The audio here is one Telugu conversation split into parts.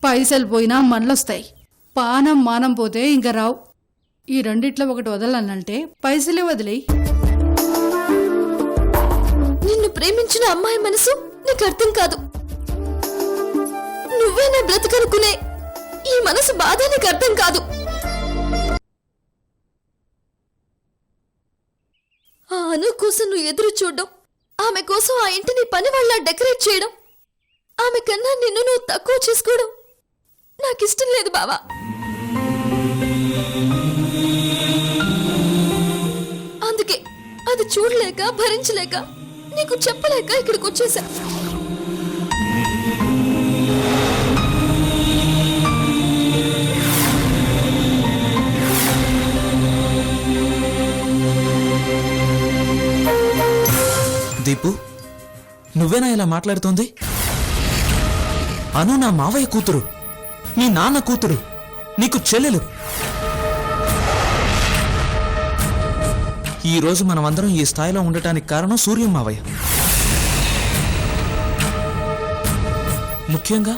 పైసలు పోయినా మళ్ళొస్తాయి. పానం మానం పోతే ఇంక రావు. ఈ రెండిట్లో ఒకటి వదలాలంటే పైసలే వదిలేయి. నిన్ను ప్రేమించిన అమ్మాయి మనసు నీకు అర్థం కాదు. నువ్వే నా బ్రతకనుకునే ఈ మనసు బాధ నీకు అర్థం కాదు. ఆ అను కోసం నువ్వు ఎదురు చూడడం, ఆమె కోసం ఆ ఇంటిని పని వాళ్ళ డెకరేట్ చేయడం, ఆమె కన్నా నిన్ను నువ్వు తక్కువ చేసుకోవడం నాకిష్టం లేదు బావా. అందుకే అది చూడలేక భరించలేక నీకు చెప్పలేక ఇక్కడికి వచ్చేసా. దీపు, నువ్వేనా ఇలా మాట్లాడుతోంది? అను నా మావయ్య కూతురు, నీ నాన్న కూతురు, నీకు చెల్లెలు. ఈరోజు మనమందరం ఈ స్థాయిలో ఉండటానికి కారణం సూర్యం మావయ్య. ముఖ్యంగా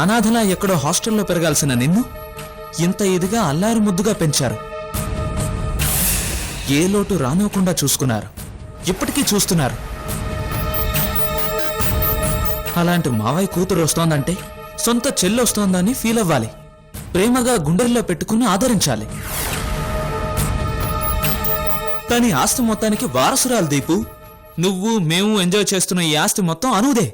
అనాథలా ఎక్కడో హాస్టల్లో పెరగాల్సిన నిన్ను ఇంత ఇదిగా అల్లారు ముద్దుగా పెంచారు. ఏ లోటు రానివ్వకుండా చూసుకున్నారు, ఇప్పటికీ చూస్తున్నారు. అలాంటి మావయ్య కూతురు వస్తోందంటే సొంత చెల్లి వస్తోందని ఫీల్ అవ్వాలి. ప్రేమగా గుండెల్లో పెట్టుకుని ఆదరించాలి. కానీ ఆస్తి మొత్తానికి వారసురాలు దీపు. నువ్వు మేము ఎంజాయ్ చేస్తున్న ఈ ఆస్తి మొత్తం అనుదే.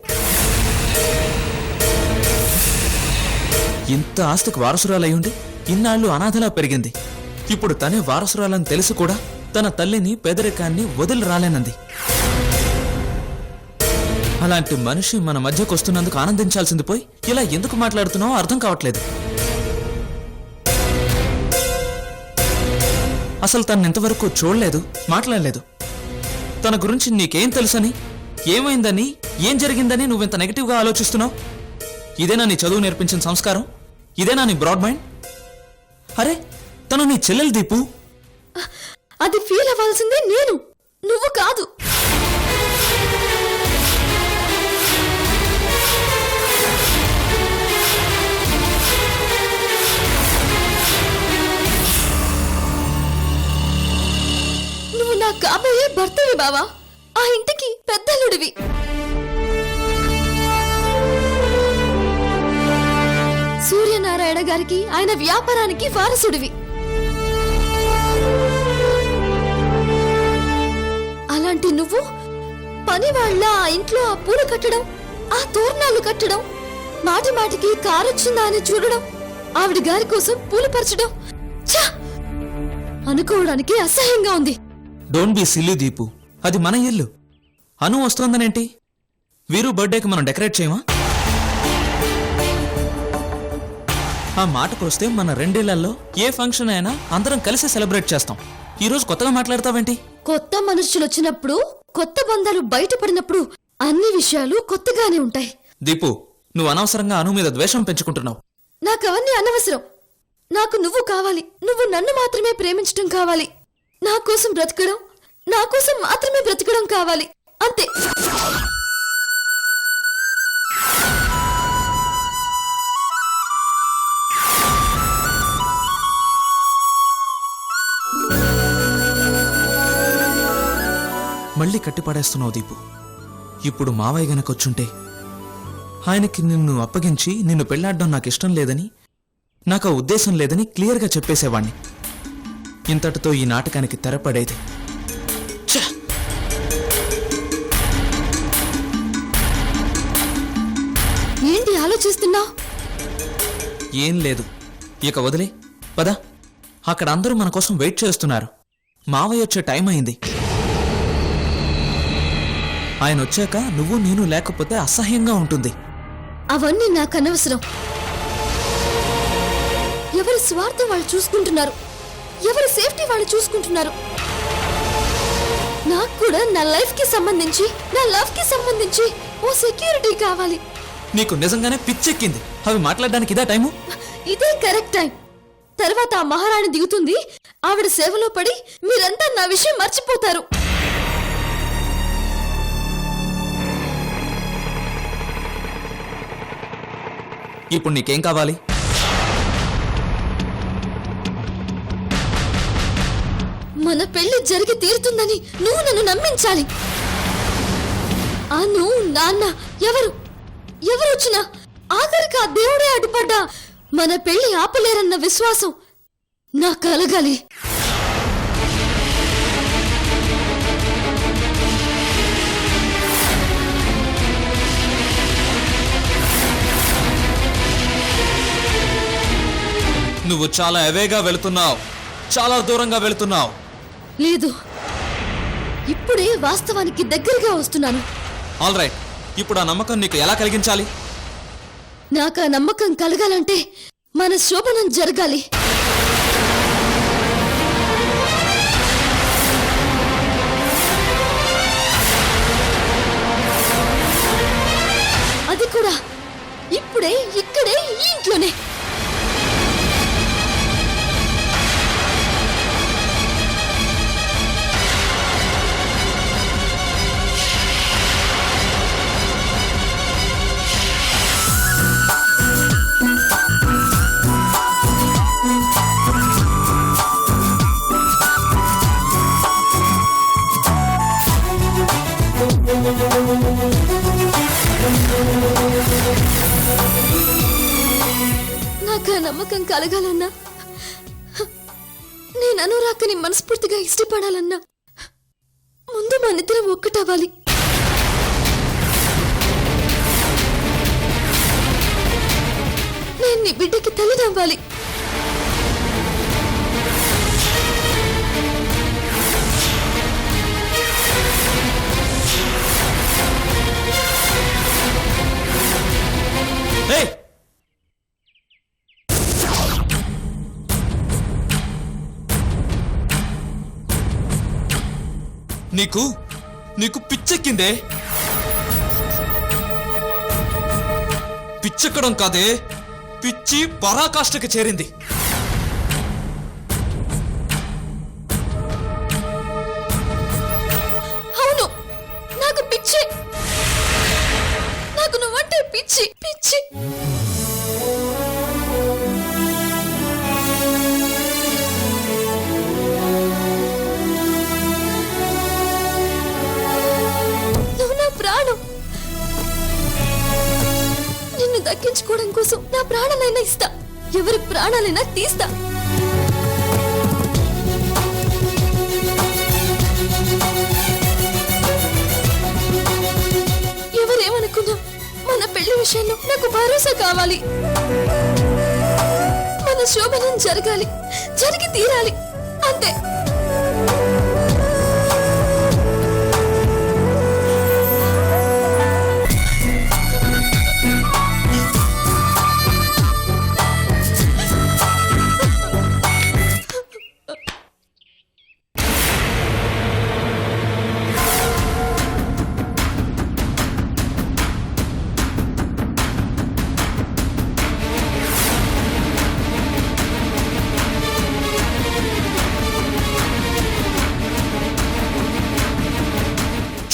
ఇంత ఆస్తికి వారసురాలయ్యుండి ఇన్నాళ్ళు అనాథలా పెరిగింది. ఇప్పుడు తనే వారసురాలని తెలిసి కూడా తన తల్లిని, పేదరికాన్ని వదిలి రాలేనంది. అలాంటి మనిషి మన మధ్యకు వస్తున్నందుకు ఆనందించాల్సింది పోయి ఇలా ఎందుకు మాట్లాడుతున్నావో అర్థం కావట్లేదు. అసలు తను ఇంతవరకు చూడలేదు, మాట్లాడలేదు. తన గురించి నీకేం తెలుసని, ఏమైందని, ఏం జరిగిందని నువ్వింత నెగిటివ్గా ఆలోచిస్తున్నావు? ఇదేనా నీ చదువు నేర్పించిన సంస్కారం? ఇదేనా నీ బ్రాడ్ మైండ్? అరే, తను నీ చెల్లెలు దీపు. అది ఫీల్ అవ్వాల్సిందే నేను, నువ్వు కాదు. నువ్వు నా కాబోయే భర్తవి బావా, ఆ ఇంటికి పెద్దలుడివి. సూర్యనారాయణ గారికి, ఆయన వ్యాపారానికి వారసుడివి. అలాంటి నువ్వు పని వాళ్ళ ఆ ఇంట్లో ఆ పూలు కట్టడం, ఆ తోరణాలు కట్టడం, మాటి మాటికి కారొచ్చిందా అని చూడడం, ఆవిడ గారి కోసం పూలు పరచడం అనుకోవడానికి అసహ్యంగా ఉంది. డోంట్ బి సిల్లీ దీపు, అది మన ఇల్లు. అను వస్తోందనేంటి? వీరు బర్త్డేకి మనం డెకరేట్ చేయమా? ఆ మాటకొస్తే మన రెండేళ్లలో ఏ ఫంక్షన్ అయినా అందరం కలిసి సెలబ్రేట్ చేస్తాం. ఈరోజు కొత్తగా మాట్లాడతావేంటి? కొత్త మనుషులు వచ్చినప్పుడు, కొత్త బంధాలు బయటపడినప్పుడు అన్ని విషయాలు కొత్తగానే ఉంటాయి. దీపు, నువ్వు అనవసరంగా అను మీద ద్వేషం పెంచుకుంటున్నావు. నాకు అవన్నీ అనవసరం. నాకు నువ్వు కావాలి. నువ్వు నన్ను మాత్రమే ప్రేమించడం కావాలి. నా కోసం బ్రతకడం, నా కోసం మాత్రమే బ్రతకడం కావాలి, అంతే. మళ్ళీ కట్టిపడేస్తున్నావు దీపు. ఇప్పుడు మావయ్య గనకొచ్చుంటే ఆయనకి నిన్ను అప్పగించి నిన్ను పెళ్లాడడం నాకు ఇష్టం లేదని, నాకు ఆ ఉద్దేశం లేదని క్లియర్గా చెప్పేసేవాణ్ణి. ఇంతటితో ఈ నాటకానికి తెరపడేది. ఏంటి ఆలోచిస్తున్నా? ఏం లేదు, ఇక వదిలే పద. అక్కడ అందరూ మన కోసం వెయిట్ చేస్తున్నారు. మావయ్య వచ్చే టైం అయింది. ఆయన వచ్చాక నువ్వు నేను లేకపోతే అసహ్యంగా ఉంటుంది. అవన్నీ నాకు అనవసరం. ఎవరి స్వార్థం వాళ్ళు చూసుకుంటున్నారు, ఎవరి సేఫ్టీ వాళ్ళు చూసుకుంటున్నారు. నాకు కూడా నా లైఫ్ కి సంబంధించి, నా లవ్ కి సంబంధించి ఓ సెక్యూరిటీ కావాలి. నీకు నిజంగానే పిచ్చెక్కింది. అవి మాట్లాడడానికి ఇదే టైము? ఇదే కరెక్ట్ టైం. తర్వాత ఆ మహారాణి దిగుతుంది. ఆవిడ సేవలో పడి మీరంతా నా విషయం మర్చిపోతారు. ఇప్పుడు నీకేం కావాలి? మన పెళ్లి జరిగి తీరుతుందని నువ్వు నన్ను నమ్మించాలి. ఆ నువ్వు నాన్న ఎవరు వచ్చినా ఆఖరికి ఆ దేవుడే అడ్డుపడ్డా మన పెళ్లి ఆపలేరన్న విశ్వాసం నాకు కలగాలి. నువ్వు చాలా అవేగా వెళుతున్నావు, చాలా దూరంగా వెళుతున్నావు. లేదు, ఇప్పుడే వాస్తవానికి దగ్గరగా వస్తున్నాను. ఆల్ రైట్, ఇప్పుడు ఆ నమ్మకం నీకు ఎలా కలిగించాలి? నాకు ఆ నమ్మకం కలగాలంటే మన శోభనం జరగాలి. అది కూడా ఇప్పుడే, ఇక్కడే, ఈ ఇంట్లోనే. నాకు ఆ నమ్మకం కలగాలన్నా, నేను అనురాగ్ని మనస్ఫూర్తిగా ఇష్టపడాలన్నా ముందు మనిద్దరం ఒక్కటవ్వాలి. నేను నీ బిడ్డకి తల్లిదవ్వాలి. నీకు నీకు పిచ్చెక్కిందే? పిచ్చెక్కడం కాదే, పిచ్చి పరాకాష్ఠకి చేరింది. అవును, నాకు పిచ్చి. నాకు నువ్వంటే పిచ్చి పిచ్చి. నిన్ను దక్కించుకోవడం కోసం నా ప్రాణాలైనా ఇస్తా, ఎవరి ప్రాణాలైనా తీస్తా. ఎవరేమనుకున్నా మన పెళ్లి విషయంలో నాకు భరోసా కావాలి. మన శోభనం జరగాలి, జరిగి తీరాలి, అంతే.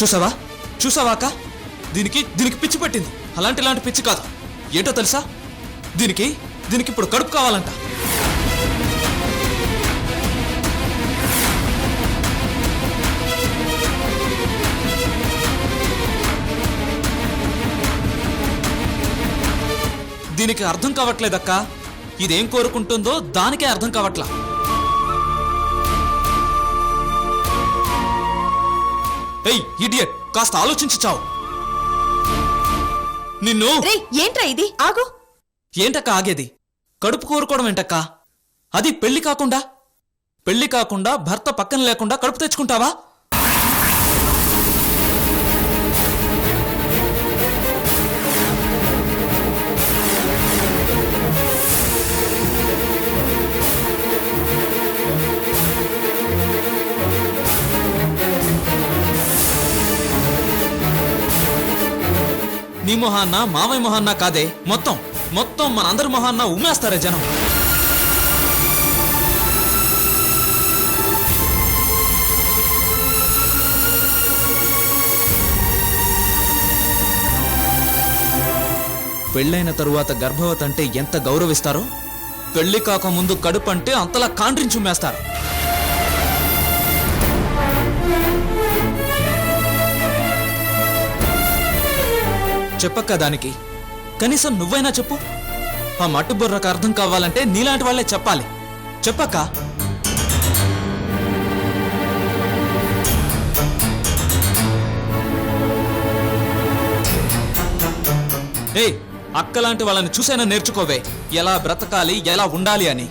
చూసావా చూసావా అక్క, దీనికి పిచ్చి పట్టింది. ఇలాంటి పిచ్చి కాదు. ఏంటో తెలుసా, దీనికి ఇప్పుడు కడుపు కావాలంట. దీనికి అర్థం కావట్లేదక్క. ఇదేం కోరుకుంటుందో దానికే అర్థం కావట్లా. ఏయ్ ఇడియట్, కాస్త ఆలోచించి చావు. నిన్ను ఏంట్రా ఇది? ఆగు. ఏంటక్క ఆగేది? కడుపు కోరుకోవడం ఏంటక్క? అది పెళ్లి కాకుండా భర్త పక్కన లేకుండా కడుపు తెచ్చుకుంటావా? నీ మొహాన్న మావయ్య మొహాన్న కాదే, మొత్తం మనందరి మొహాన్న ఉమ్మేస్తారే జనం. పెళ్ళైన తరువాత గర్భవతి అంటే ఎంత గౌరవిస్తారో పెళ్లి కాకముందు కడుపు అంటే అంతలా కాండ్రించుమేస్తారు. చెప్పక్క దానికి కనీసం నువ్వైనా చెప్పు. ఆ మట్టి బుర్రకు అర్థం కావాలంటే నీలాంటి వాళ్ళే చెప్పాలి. చెప్పక్క. ఏయ్, అక్కలాంటి వాళ్ళని చూసైనా నేర్చుకోవే ఎలా బ్రతకాలి, ఎలా ఉండాలి అని.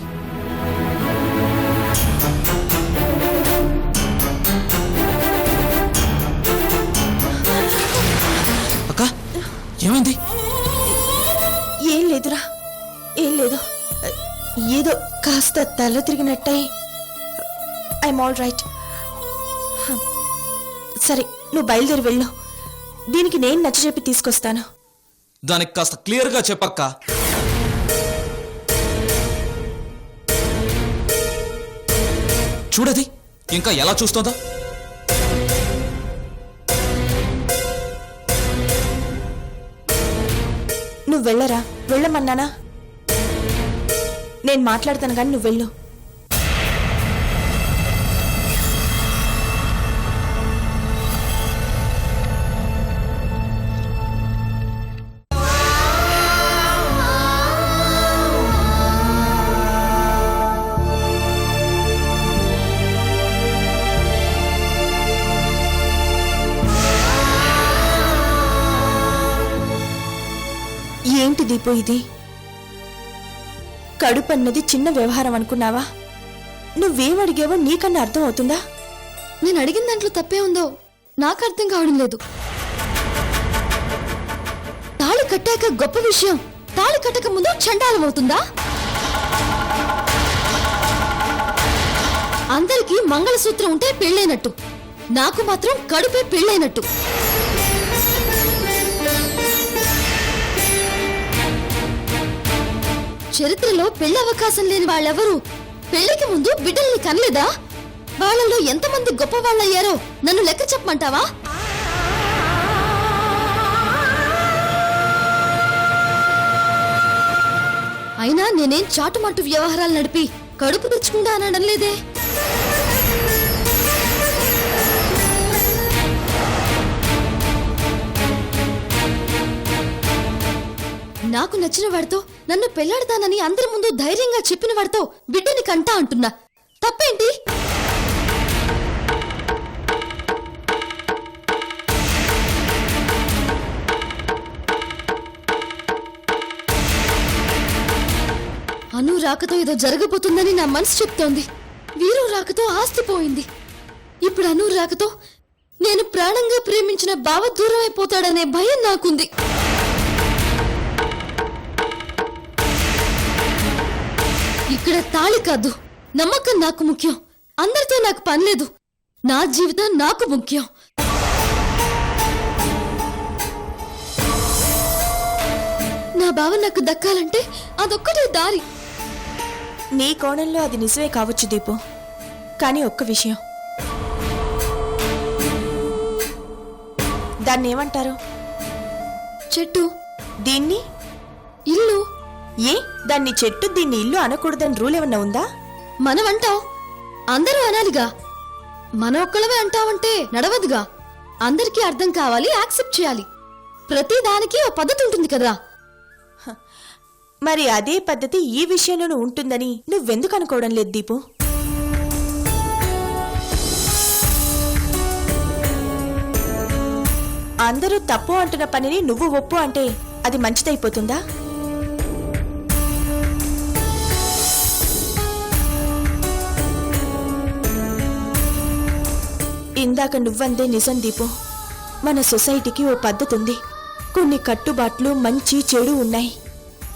అక్క ఏమైంది? ఏం లేదురా, ఏం లేదు. ఏదో కాస్త తల తిరిగినట్టయి. I'm all right. సరే, నువ్వు బయలుదేరి వెళ్ళు. దీనికి నేను నచ్చజెప్పి తీసుకొస్తాను. దానికి కాస్త క్లియర్గా చెప్పక్క. చూడది ఇంకా ఎలా చూస్తుందో. నువ్వు వెళ్ళరా, వెళ్ళమన్నానా? నేను మాట్లాడతాను కానీ నువ్వు వెళ్ళు. ఏంటి దీపు ఇది? కడుపు అన్నది చిన్న వ్యవహారం అనుకున్నావా? నువ్వేం అడిగావో నీకన్నా అర్థం అవుతుందా? నేను అడిగిన దాంట్లో తప్పే ఉందో నాకు అర్థం కావడం లేదు. తాళి కట్టాక గొప్ప విషయం, తాళి కట్టక ముందు చండాలం అవుతుందా? అందరికీ మంగళసూత్రం ఉంటే పెళ్ళైనట్టు, నాకు మాత్రం కడుపే పెళ్ళైనట్టు. చరిత్రలో పెళ్లి అవకాశం లేని వాళ్ళెవరూ పెళ్లికి ముందు బిడ్డల్ని కనలేదా? వాళ్ళలో ఎంతమంది గొప్ప వాళ్ళయ్యారో నన్ను లెక్క చెప్పమంటావా? అయినా నేనేం చాటుమాటు వ్యవహారాలు నడిపి కడుపు తెచ్చుకుంటా అనడం లేదే. నాకు నచ్చిన వాడితో నన్ను పెళ్లాడతానని అందరి ముందు ధైర్యంగా చెప్పిన వాడితో బిడ్డని కంటా అంటున్నా. తప్పేంటి? అను రాకతో ఏదో జరగబోతుందని నా మనసు చెప్తోంది. వీరు రాకతో ఆస్తి పోయింది. ఇప్పుడు అను రాకతో నేను ప్రాణంగా ప్రేమించిన బావ దూరం అయిపోతాడనే భయం నాకుంది. ఇక్కడ తాళి కాదు, నమ్మకం నాకు ముఖ్యం. అందరితో నాకు పనిలేదు, నా జీవితం నాకు ముఖ్యం. నా బావ నాకు దక్కాలంటే అదొక్కటే దారి. నీ కోణంలో అది నిజమే కావచ్చు దీపు, కానీ ఒక్క విషయం. దాన్ని ఏమంటారు? చెట్టు. దీన్ని ఇల్లు. ఏ దాన్ని చెట్టు దీన్ని ఇల్లు అనకూడదని రూల్ ఏమన్నా ఉందా? మనం అంటాం, అందరూ అనాలిగా. మనం ఒక్కళ్ళవే అంటామంటే నడవదుగా. అందరికీ అర్థం కావాలి, యాక్సెప్ట్ చేయాలి. ప్రతి దానికి ఓ పద్ధతి ఉంటుంది కదా. మరి అదే పద్ధతి ఈ విషయంలోనూ ఉంటుందని నువ్వెందుకు అనుకోవడం లేదు దీపు? అందరూ తప్పు అంటున్న పనిని నువ్వు ఒప్పు అంటే అది మంచిదైపోతుందా? ఇందాక నువ్వందే నిజం దీపు. మన సొసైటీకి ఓ పద్ధతి ఉంది, కొన్ని కట్టుబాట్లు మంచి చెడు ఉన్నాయి.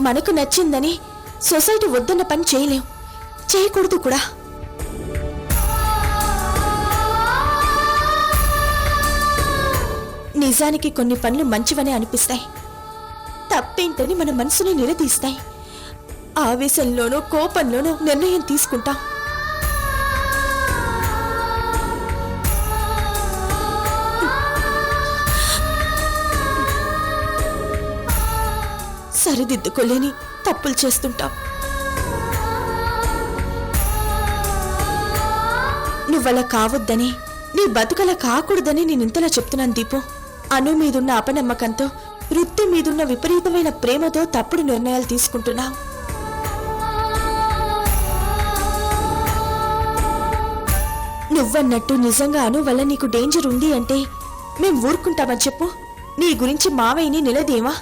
మనకు నచ్చిందని సొసైటీ వద్దన్న పని చేయలేం, చేయకూడదు కూడా. నిజానికి కొన్ని పనులు మంచివనే అనిపిస్తాయి, తప్పేంటని మన మనసుని నిలదీస్తాయి. ఆవేశంలోనో కోపంలోనో నిర్ణయం తీసుకుంటాం. సరిదిద్దుకోలేని తప్పులు చేస్తుంటాం. నువ్వలా కావద్దని, నీ బతుకలా కాకూడదని నేను ఇంతలా చెప్తున్నాను దీపు. అను మీదున్న అపనమ్మకంతో, వృత్తి మీదున్న విపరీతమైన ప్రేమతో తప్పుడు నిర్ణయాలు తీసుకుంటున్నావు. నువ్వన్నట్టు నిజంగా అను వల్ల నీకు డేంజర్ ఉంది అంటే మేం ఊరుకుంటామని చెప్పు. నీ గురించి మావయ్యని నిలదేమా?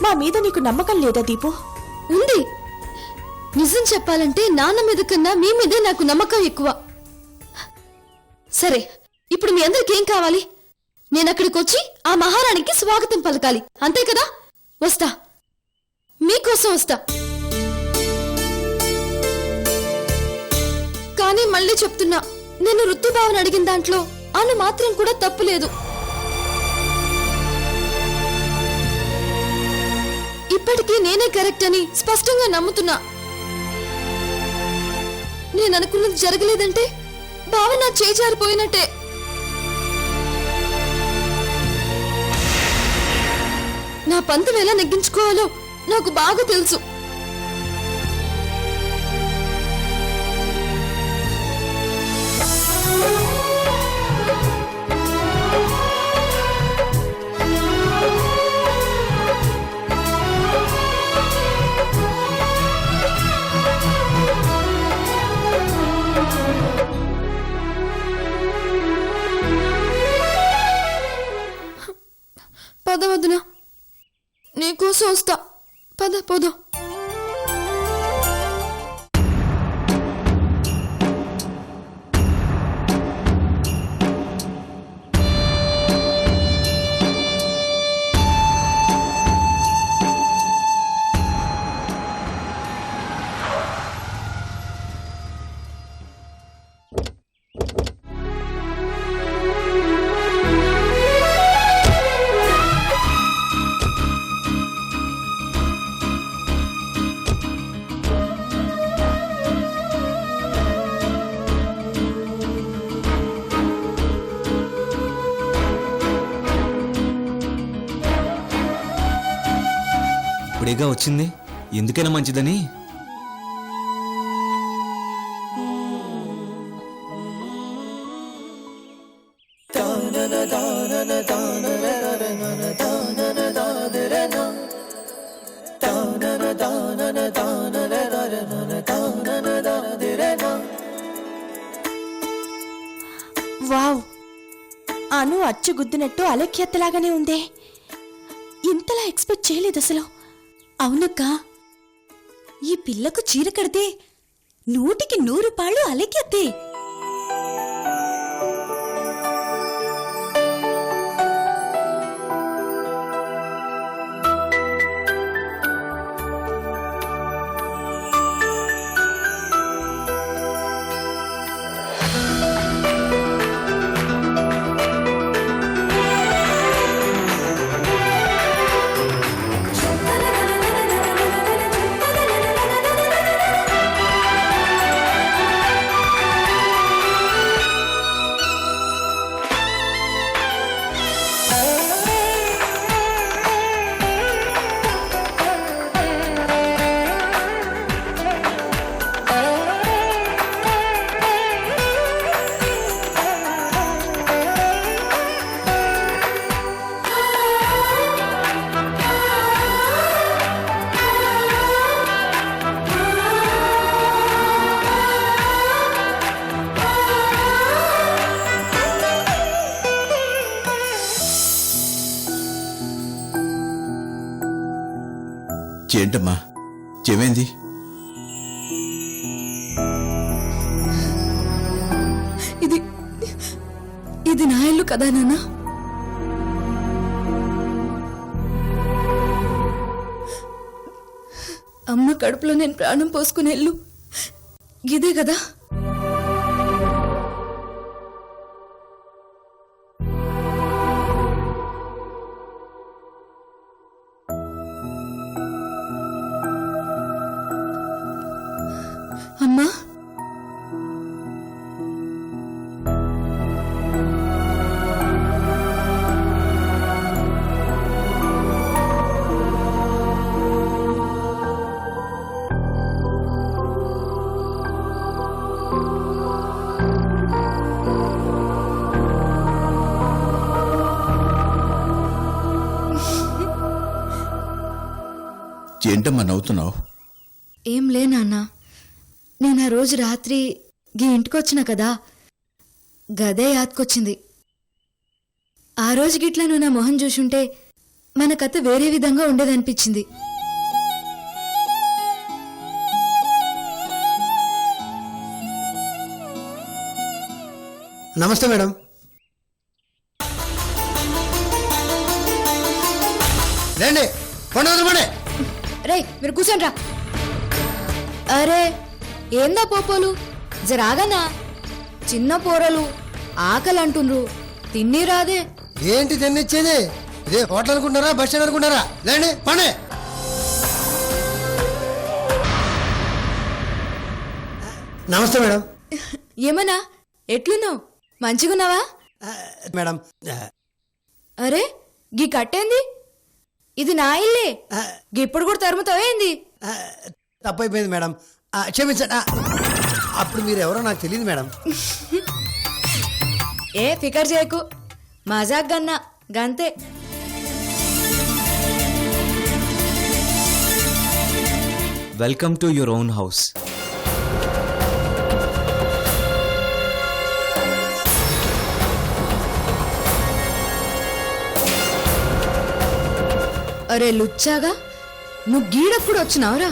మా మీద నీకు నమ్మకం లేదా దీపు? ఉంది. నిజం చెప్పాలంటే నాన్న మీద కన్నా మీ మీదే నాకు నమ్మకం ఎక్కువ. సరే, ఇప్పుడు మీ అందరికి ఏం కావాలి? నేను అక్కడికి వచ్చి ఆ మహారాణికి స్వాగతం పలకాలి, అంతే కదా? వస్తా, మీకోసం వస్తా. కానీ మళ్ళీ చెప్తున్నా, నేను ఋతుభావన అడిగిన దాంట్లో అను మాత్రం కూడా తప్పు లేదు. ఇప్పటికీ నేనే కరెక్ట్ అని స్పష్టంగా నమ్ముతున్నా. నేను అనుకున్నది జరగలేదంటే భావన చేజారిపోయినట్టే. నా పంతం ఎలా నెగ్గించుకోవాలో నాకు బాగా తెలుసు. పద వదినా, నీకోసం వస్తా. పద పద. ఇప్పుడేగా వచ్చింది, ఎందుకైనా మంచిదని. వావ్, అను అచ్చుగుద్దినట్టు అలఖ్యతలాగానే ఉందే. ఇంతలా ఎక్స్పెక్ట్ చేయలేదు అసలు. అవునక్క, ఈ పిల్లకు చీర కడితే 100కి 100 పాళ్ళు అలెక్కెత్తే. ఏంటమ్మా, ఏమైంది? ఇది నా ఇల్లు కదా నాన్న? అమ్మ కడుపులో నేను ప్రాణం పోసుకునే ఇల్లు ఇదే కదా? అమ్మా, ఏంటమ్మా నవ్వుతున్నావు? ఏం లే నాన్న, నేను ఆ రోజు రాత్రి గీ ఇంటికొచ్చిన కదా, గదే యాదకొచ్చింది. ఆ రోజు గిట్లా నువ్వు నా మొహం చూసుంటే మన కథ వేరే విధంగా ఉండేదనిపించింది. నమస్తే మేడం. రండి, పండుగ. రే మీరు కూర్చోండి రా. అరే ఏందా పోపోలు, జరాగనా? చిన్న పోరలు ఆకలి అంటుండ్రు, తిన్ని రాదే. ఏంటి తిన్నిచ్చేది? ఇదే హోటల్ అనుకుంటారా, బస్ స్టాండ్ అనుకుంటారా? లేండి పండే. నమస్తే మేడం. ఏమన్నా ఎట్లున్నావు? మంచిగున్నావా? మేడం, అరే గీ కట్టేంది? ఇది నా ఇల్లే, గిప్పుడు కూడా తరుముతావేంది? తప్పైపోయింది మేడం, క్షమించండి. అప్పుడు మీరు ఎవరో నాకు తెలియదు మేడం. ఏ ఫికర్ చేయకు, మజాక్ గన్నా గంతే. Welcome to your own house. అరే లుచ్చాగా, నువ్వు గీడప్పుడు వచ్చినావురా?